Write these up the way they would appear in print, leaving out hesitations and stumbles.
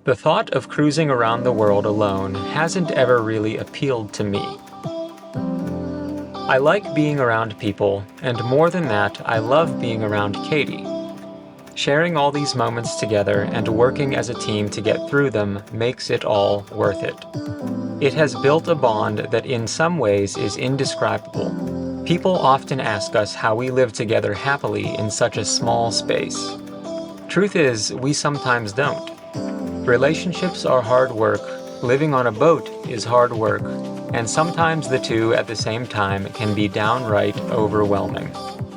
The thought of cruising around the world alone hasn't ever really appealed to me. I like being around people, and more than that, I love being around Katie. Sharing all these moments together and working as a team to get through them makes it all worth it. It has built a bond that in some ways is indescribable. People often ask us how we live together happily in such a small space. Truth is, we sometimes don't. Relationships are hard work, living on a boat is hard work, and sometimes the two at the same time can be downright overwhelming.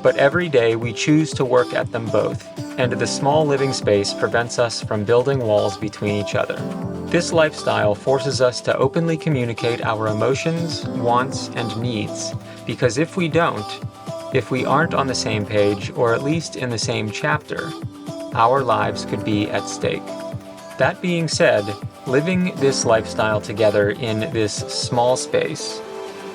But every day we choose to work at them both, and the small living space prevents us from building walls between each other. This lifestyle forces us to openly communicate our emotions, wants, and needs, because if we aren't on the same page, or at least in the same chapter, our lives could be at stake. That being said, living this lifestyle together in this small space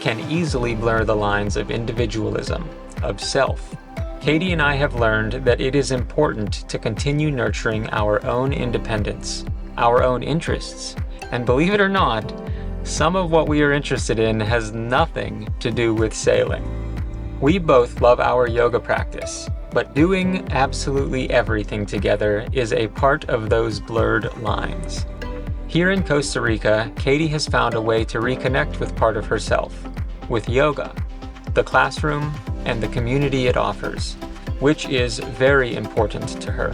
can easily blur the lines of individualism, of self. Katie and I have learned that it is important to continue nurturing our own independence, our own interests, and believe it or not, some of what we are interested in has nothing to do with sailing. We both love our yoga practice, but doing absolutely everything together is a part of those blurred lines. Here in Costa Rica, Katie has found a way to reconnect with part of herself, with yoga, the classroom, and the community it offers, which is very important to her.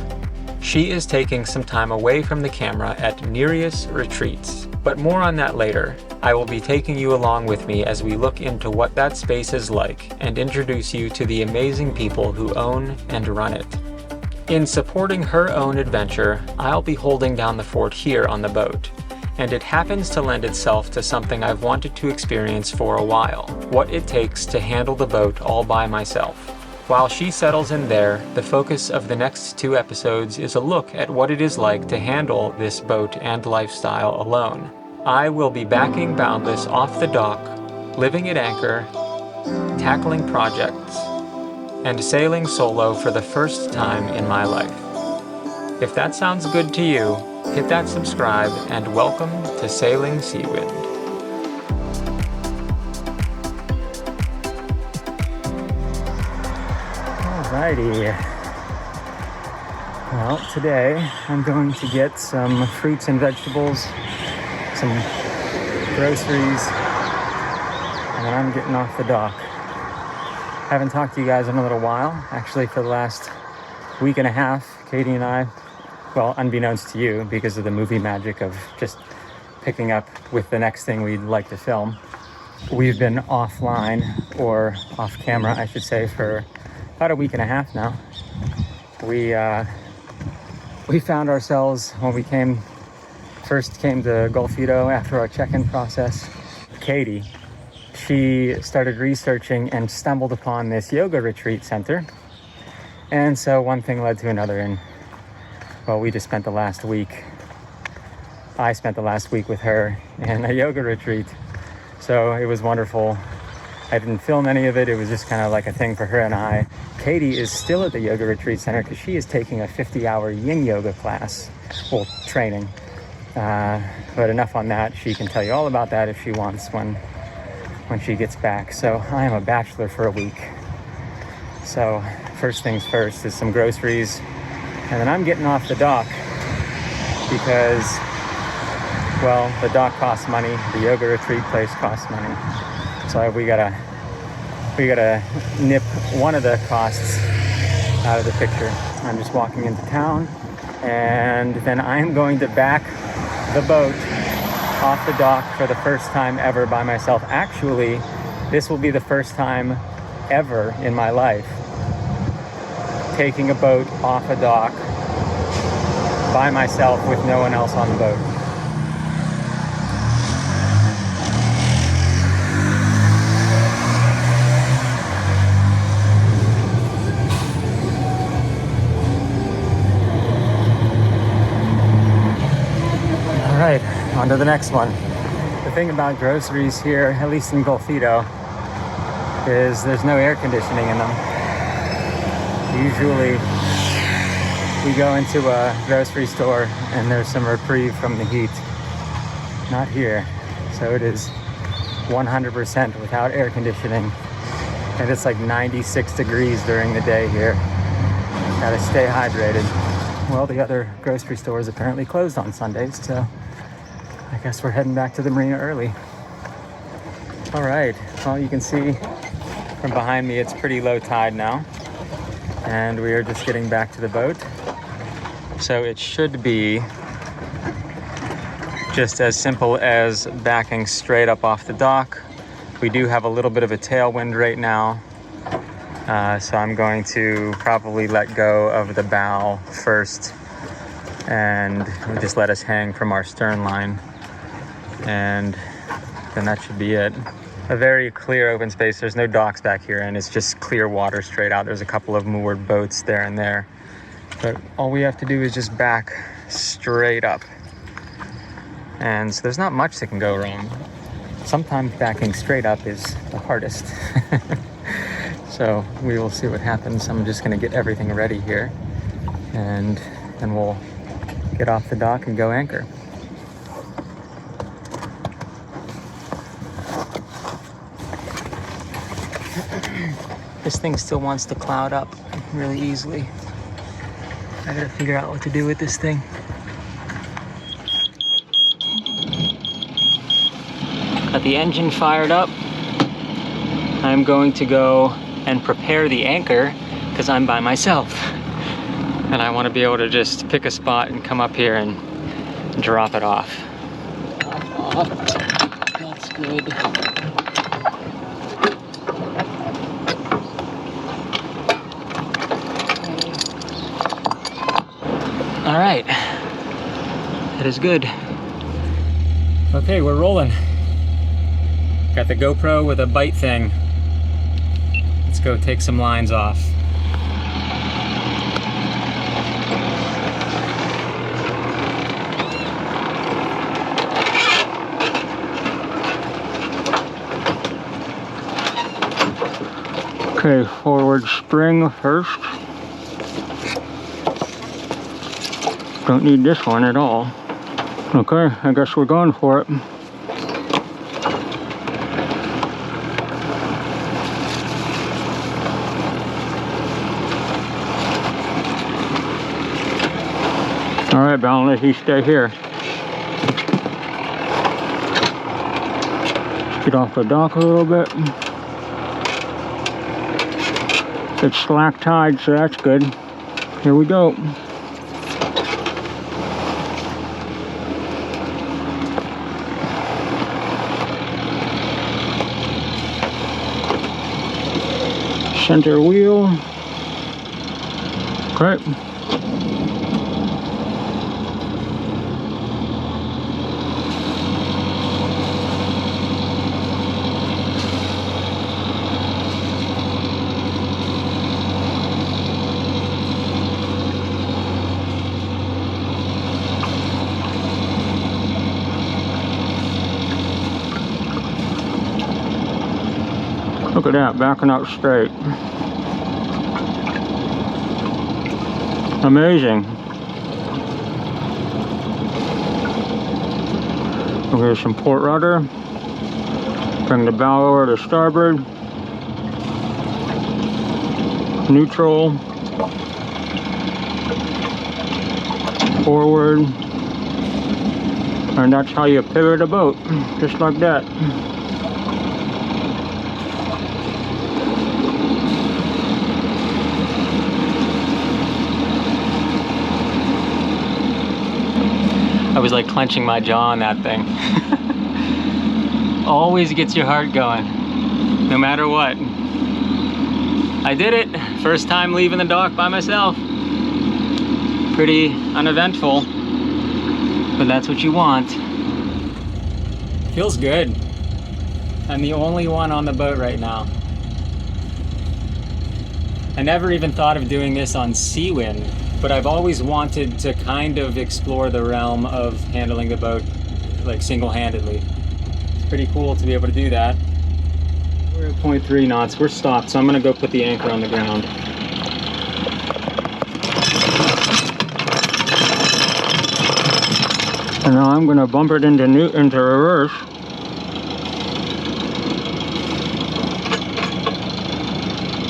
She is taking some time away from the camera at Nereus Retreats, but more on that later. I will be taking you along with me as we look into what that space is like and introduce you to the amazing people who own and run it. In supporting her own adventure, I'll be holding down the fort here on the boat, and it happens to lend itself to something I've wanted to experience for a while, what it takes to handle the boat all by myself. While she settles in there, the focus of the next 2 episodes is a look at what it is like to handle this boat and lifestyle alone. I will be backing Boundless off the dock, living at anchor, tackling projects, and sailing solo for the first time in my life. If that sounds good to you, hit that subscribe and welcome to Sailing Seawind. Alrighty. Well, today I'm going to get some fruits and vegetables, some groceries, and then I'm getting off the dock. Haven't talked to you guys in a little while. Actually, for the last week and a half, Katie and I, well, unbeknownst to you, because of the movie magic of just picking up with the next thing we'd like to film, we've been offline, or off camera, I should say, for about a week and a half now. We found ourselves when we first came to Golfito after our check-in process. Katie, she started researching and stumbled upon this yoga retreat center. And so one thing led to another, and well, I spent the last week with her in a yoga retreat. So it was wonderful. I didn't film any of it. It was just kind of like a thing for her and I. Katie is still at the yoga retreat center because she is taking a 50-hour yin yoga class, well, training. But enough on that. She can tell you all about that if she wants when she gets back. So I am a bachelor for a week. So first things first is some groceries, and then I'm getting off the dock because, well, the dock costs money. The yoga retreat place costs money. So we gotta nip one of the costs out of the picture. I'm just walking into town, and then I'm going to back the boat off the dock for the first time ever by myself. Actually, this will be the first time ever in my life taking a boat off a dock by myself with no one else on the boat. All right, on to the next one. The thing about groceries here, at least in Golfito, is there's no air conditioning in them. Usually we go into a grocery store and there's some reprieve from the heat. Not here. So it is 100% without air conditioning. And it's like 96 degrees during the day here. Gotta stay hydrated. Well, the other grocery store is apparently closed on Sundays, so I guess we're heading back to the marina early. All right, well, you can see from behind me, it's pretty low tide now. And we are just getting back to the boat. So it should be just as simple as backing straight up off the dock. We do have a little bit of a tailwind right now. So I'm going to probably let go of the bow first and just let us hang from our stern line. And then that should be it. A very clear open space. There's no docks back here and it's just clear water straight out. There's a couple of moored boats there and there. But all we have to do is just back straight up. And so there's not much that can go wrong. Sometimes backing straight up is the hardest. So we will see what happens. I'm just gonna get everything ready here and then we'll get off the dock and go anchor. This thing still wants to cloud up really easily. I gotta figure out what to do with this thing. Got the engine fired up. I'm going to go and prepare the anchor because I'm by myself. And I want to be able to just pick a spot and come up here and drop it off. That's good. All right, that is good. Okay, we're rolling. Got the GoPro with a bite thing. Let's go take some lines off. Okay, forward spring first. Don't need this one at all. Okay, I guess we're going for it. All right, Boundless, you stay here. Get off the dock a little bit. It's slack tide, so that's good. Here we go. Center wheel. Great. Look at that, backing up straight. Amazing. Here's some port rudder. Bring the bow over to starboard. Neutral. Forward. And that's how you pivot a boat, just like that. I was like clenching my jaw on that thing. Always gets your heart going, no matter what. I did it. First time leaving the dock by myself. Pretty uneventful, but that's what you want. Feels good. I'm the only one on the boat right now. I never even thought of doing this on Seawind, but I've always wanted to kind of explore the realm of handling the boat like single-handedly. It's pretty cool to be able to do that. We're at 0.3 knots, we're stopped, so I'm gonna go put the anchor on the ground. And now I'm gonna bump it into reverse.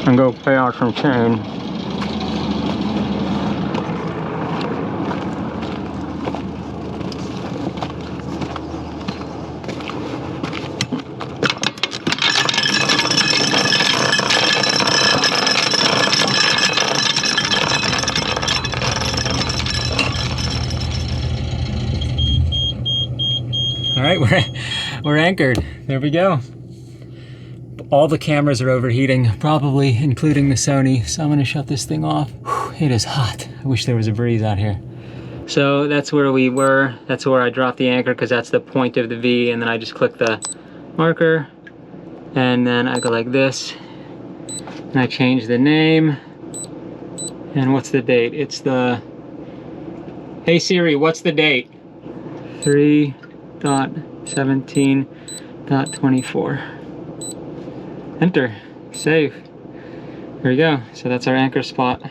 And go pay out some chain. All right, we're anchored. There we go. All the cameras are overheating, probably including the Sony, so I'm gonna shut this thing off. Whew, it is hot. I wish there was a breeze out here. So that's where we were. That's where I dropped the anchor because that's the point of the V, and then I just click the marker, and then I go like this, and I change the name. And what's the date? It's the, hey Siri, what's the date? 3.17.24. Enter, save. There we go. So that's our anchor spot.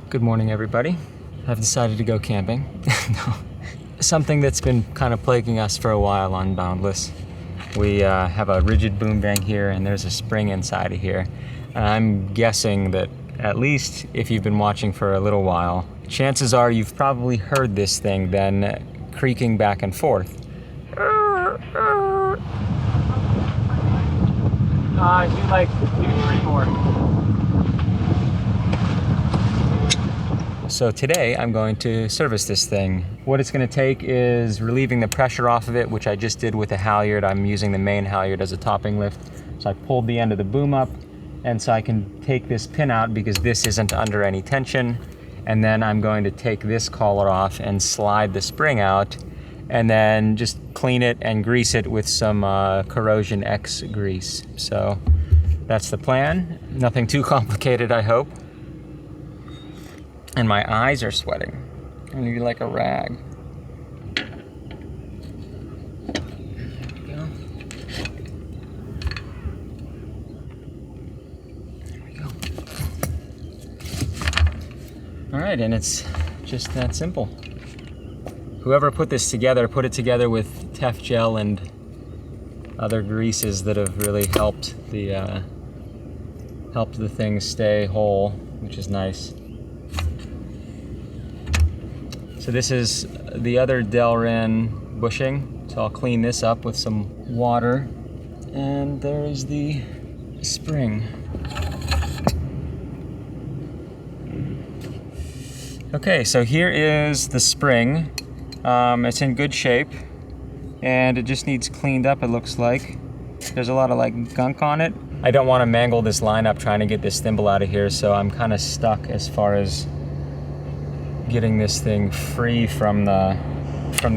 Good morning, everybody. I've decided to go camping. No. Something that's been kind of plaguing us for a while on Boundless. We have a rigid boom bang here, and there's a spring inside of here. And I'm guessing that at least if you've been watching for a little while, chances are you've probably heard this thing then creaking back and forth. Do like 2-3 more. So today I'm going to service this thing. What it's going to take is relieving the pressure off of it, which I just did with a halyard. I'm using the main halyard as a topping lift. So I pulled the end of the boom up, and so I can take this pin out because this isn't under any tension. And then I'm going to take this collar off and slide the spring out, and then just clean it and grease it with some Corrosion X grease. So that's the plan. Nothing too complicated, I hope. And my eyes are sweating. I'm gonna be like a rag. There we go. There we go. All right, and it's just that simple. Whoever put this together, put it together with Tef gel and other greases that have really helped the thing stay whole, which is nice. So this is the other Delrin bushing. So I'll clean this up with some water. And there's the spring. Okay, so here is the spring. It's in good shape, and it just needs cleaned up, it looks like. There's a lot of like gunk on it. I don't want to mangle this line up trying to get this thimble out of here, so I'm kind of stuck as far as getting this thing free from the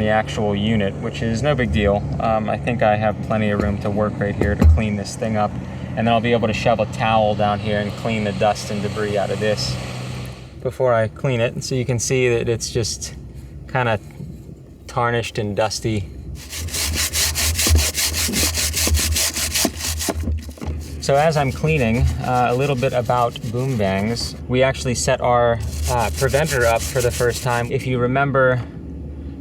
actual unit, which is no big deal. I think I have plenty of room to work right here to clean this thing up, and then I'll be able to shove a towel down here and clean the dust and debris out of this before I clean it. And so you can see that it's just kind of tarnished and dusty. So as I'm cleaning, a little bit about boom bangs. We actually set our preventer up for the first time. If you remember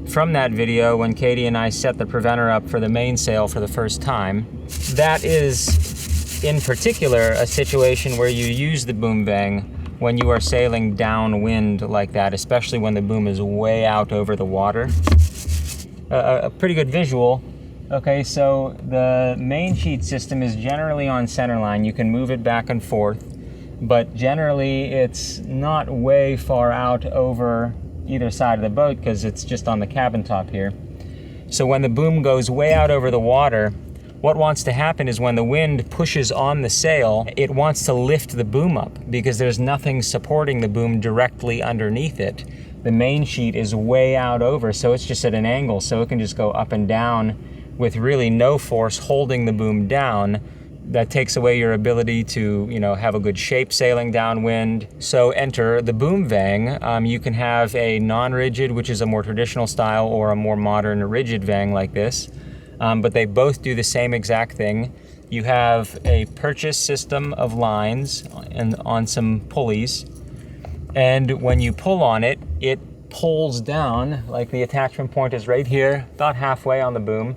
from that video when Katie and I set the preventer up for the mainsail for the first time, that is in particular a situation where you use the boom bang when you are sailing downwind like that, especially when the boom is way out over the water. A pretty good visual. Okay, so the main sheet system is generally on centerline. You can move it back and forth, but generally it's not way far out over either side of the boat because it's just on the cabin top here. So when the boom goes way out over the water, what wants to happen is when the wind pushes on the sail, it wants to lift the boom up because there's nothing supporting the boom directly underneath it. The main sheet is way out over, so it's just at an angle, so it can just go up and down with really no force holding the boom down. that takes away your ability to, have a good shape sailing downwind. So enter the boom vang. You can have a non-rigid, which is a more traditional style, or a more modern rigid vang like this. But they both do the same exact thing. You have a purchase system of lines and on some pulleys. And when you pull on it, it pulls down, like the attachment point is right here, about halfway on the boom.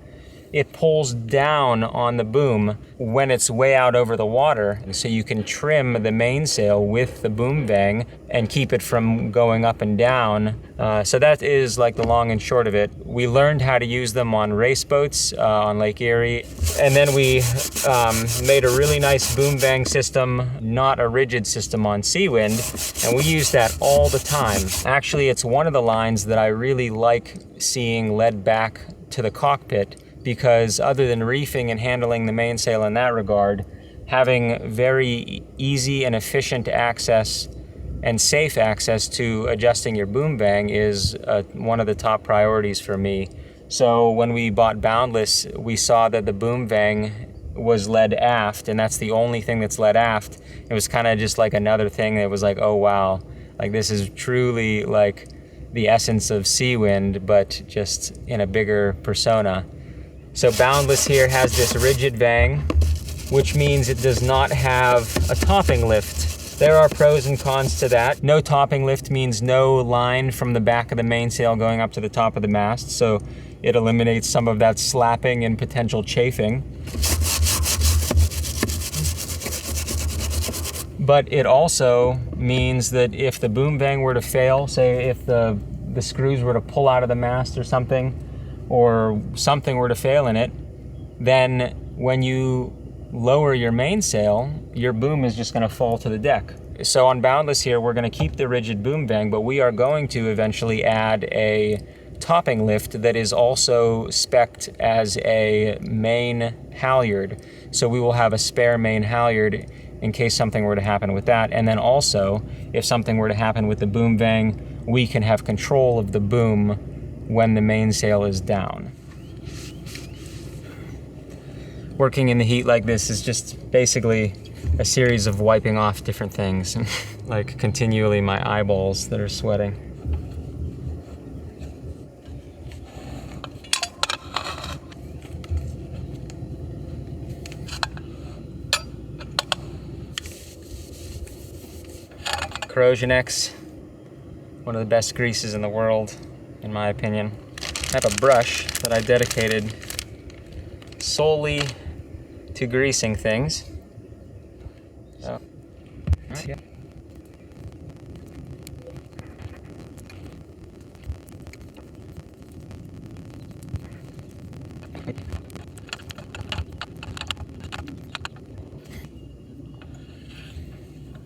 It pulls down on the boom when it's way out over the water, so you can trim the mainsail with the boom vang and keep it from going up and down. So that is like the long and short of it. We learned how to use them on race boats on Lake Erie, and then we made a really nice boom vang system, not a rigid system, on Seawind, and we use that all the time. Actually, it's one of the lines that I really like seeing led back to the cockpit, because other than reefing and handling the mainsail in that regard, having very easy and efficient access and safe access to adjusting your boom vang is one of the top priorities for me. So when we bought Boundless, we saw that the boom vang was led aft, and that's the only thing that's led aft. It was kind of just like another thing that was like, oh wow, like this is truly like the essence of Seawind, but just in a bigger persona. So Boundless here has this rigid vang, which means it does not have a topping lift. There are pros and cons to that. No topping lift means no line from the back of the mainsail going up to the top of the mast, so it eliminates some of that slapping and potential chafing. But it also means that if the boom vang were to fail, say if the screws were to pull out of the mast or something were to fail in it, then when you lower your mainsail, your boom is just going to fall to the deck. So on Boundless here, we're going to keep the rigid boom vang, but we are going to eventually add a topping lift that is also spec'd as a main halyard. So we will have a spare main halyard in case something were to happen with that. And then also, if something were to happen with the boom vang, we can have control of the boom when the mainsail is down. Working in the heat like this is just basically a series of wiping off different things, like continually my eyeballs that are sweating. Corrosion X, one of the best greases in the world, in my opinion. I have a brush that I dedicated solely to greasing things. So, yeah.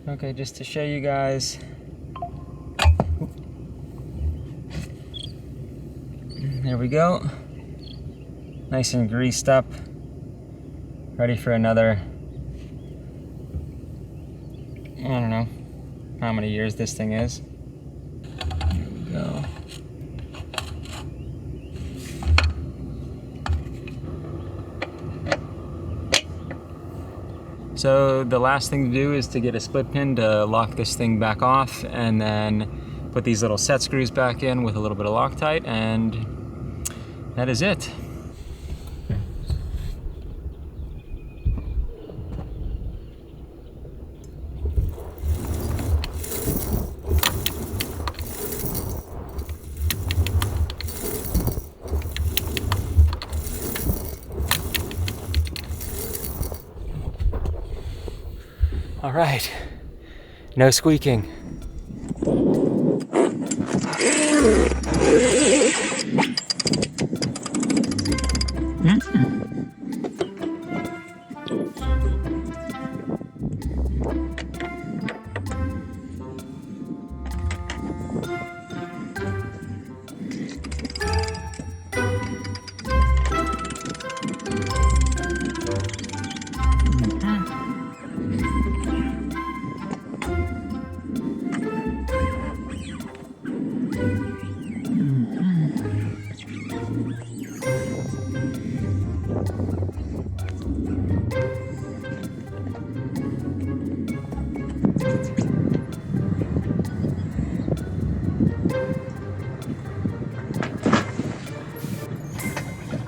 Okay, just to show you guys. There we go. Nice and greased up. Ready for another, I don't know how many years this thing is. There we go. So the last thing to do is to get a split pin to lock this thing back off, and then put these little set screws back in with a little bit of Loctite, and that is it. All right, no squeaking.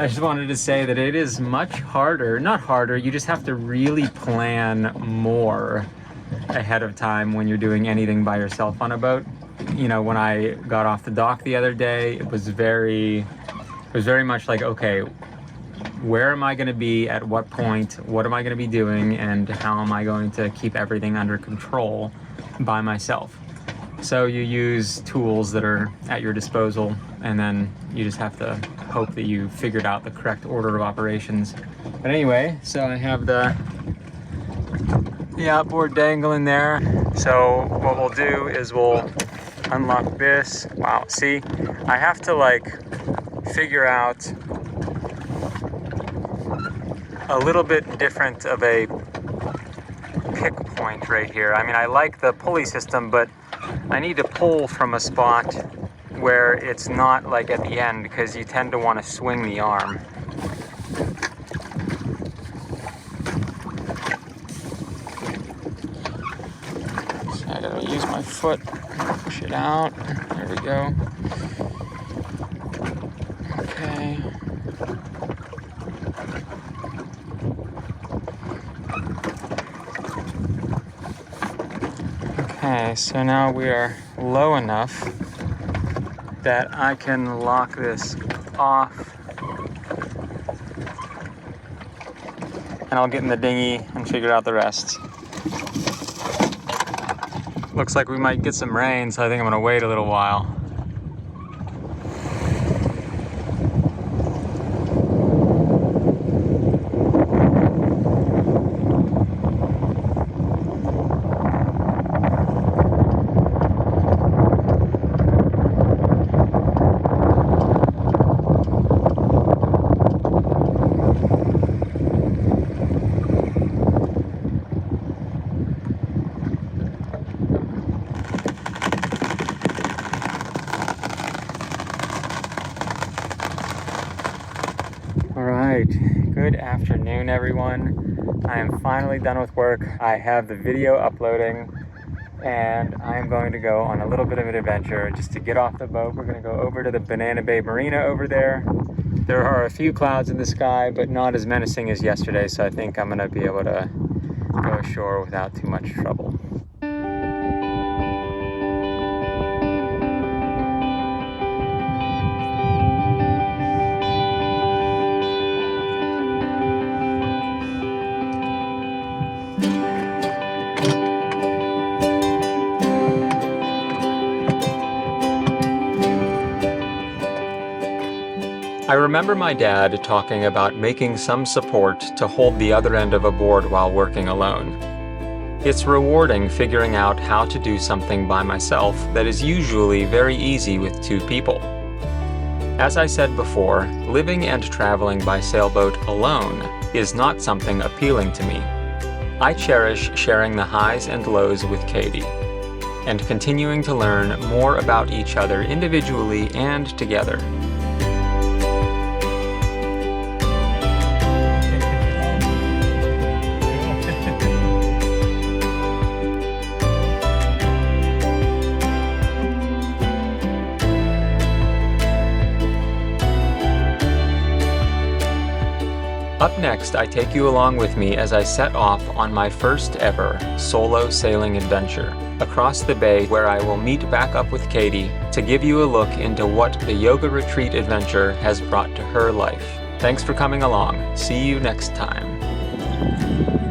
I just wanted to say that it is much harder, not harder, you just have to really plan more ahead of time when you're doing anything by yourself on a boat. You know, when I got off the dock the other day, it was very much like, okay, where am I going to be at what point? What am I going to be doing? And how am I going to keep everything under control by myself? So you use tools that are at your disposal, and then you just have to hope that you figured out the correct order of operations. But anyway, so I have the outboard dangling there. So what we'll do is we'll unlock this. Wow, see, I have to like figure out a little bit different of a pick point right here. I mean, I like the pulley system, but I need to pull from a spot where it's not like at the end, because you tend to want to swing the arm. So I gotta use my foot, push it out. There we go. Okay. Okay, so now we are low enough that I can lock this off. And I'll get in the dinghy and figure out the rest. Looks like we might get some rain, so I think I'm gonna wait a little while. Good afternoon, everyone. I am finally done with work. I have the video uploading, and I'm going to go on a little bit of an adventure just to get off the boat. We're going to go over to the Banana Bay Marina over there. There are a few clouds in the sky, but not as menacing as yesterday, so I think I'm going to be able to go ashore without too much trouble. I remember my dad talking about making some support to hold the other end of a board while working alone. It's rewarding figuring out how to do something by myself that is usually very easy with two people. As I said before, living and traveling by sailboat alone is not something appealing to me. I cherish sharing the highs and lows with Katie, and continuing to learn more about each other individually and together. Up next, I take you along with me as I set off on my first ever solo sailing adventure across the bay, where I will meet back up with Katie to give you a look into what the yoga retreat adventure has brought to her life. Thanks for coming along. See you next time.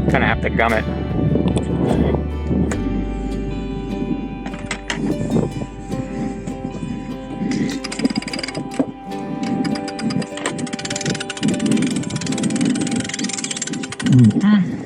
Gonna have to gum it. Mm-hmm.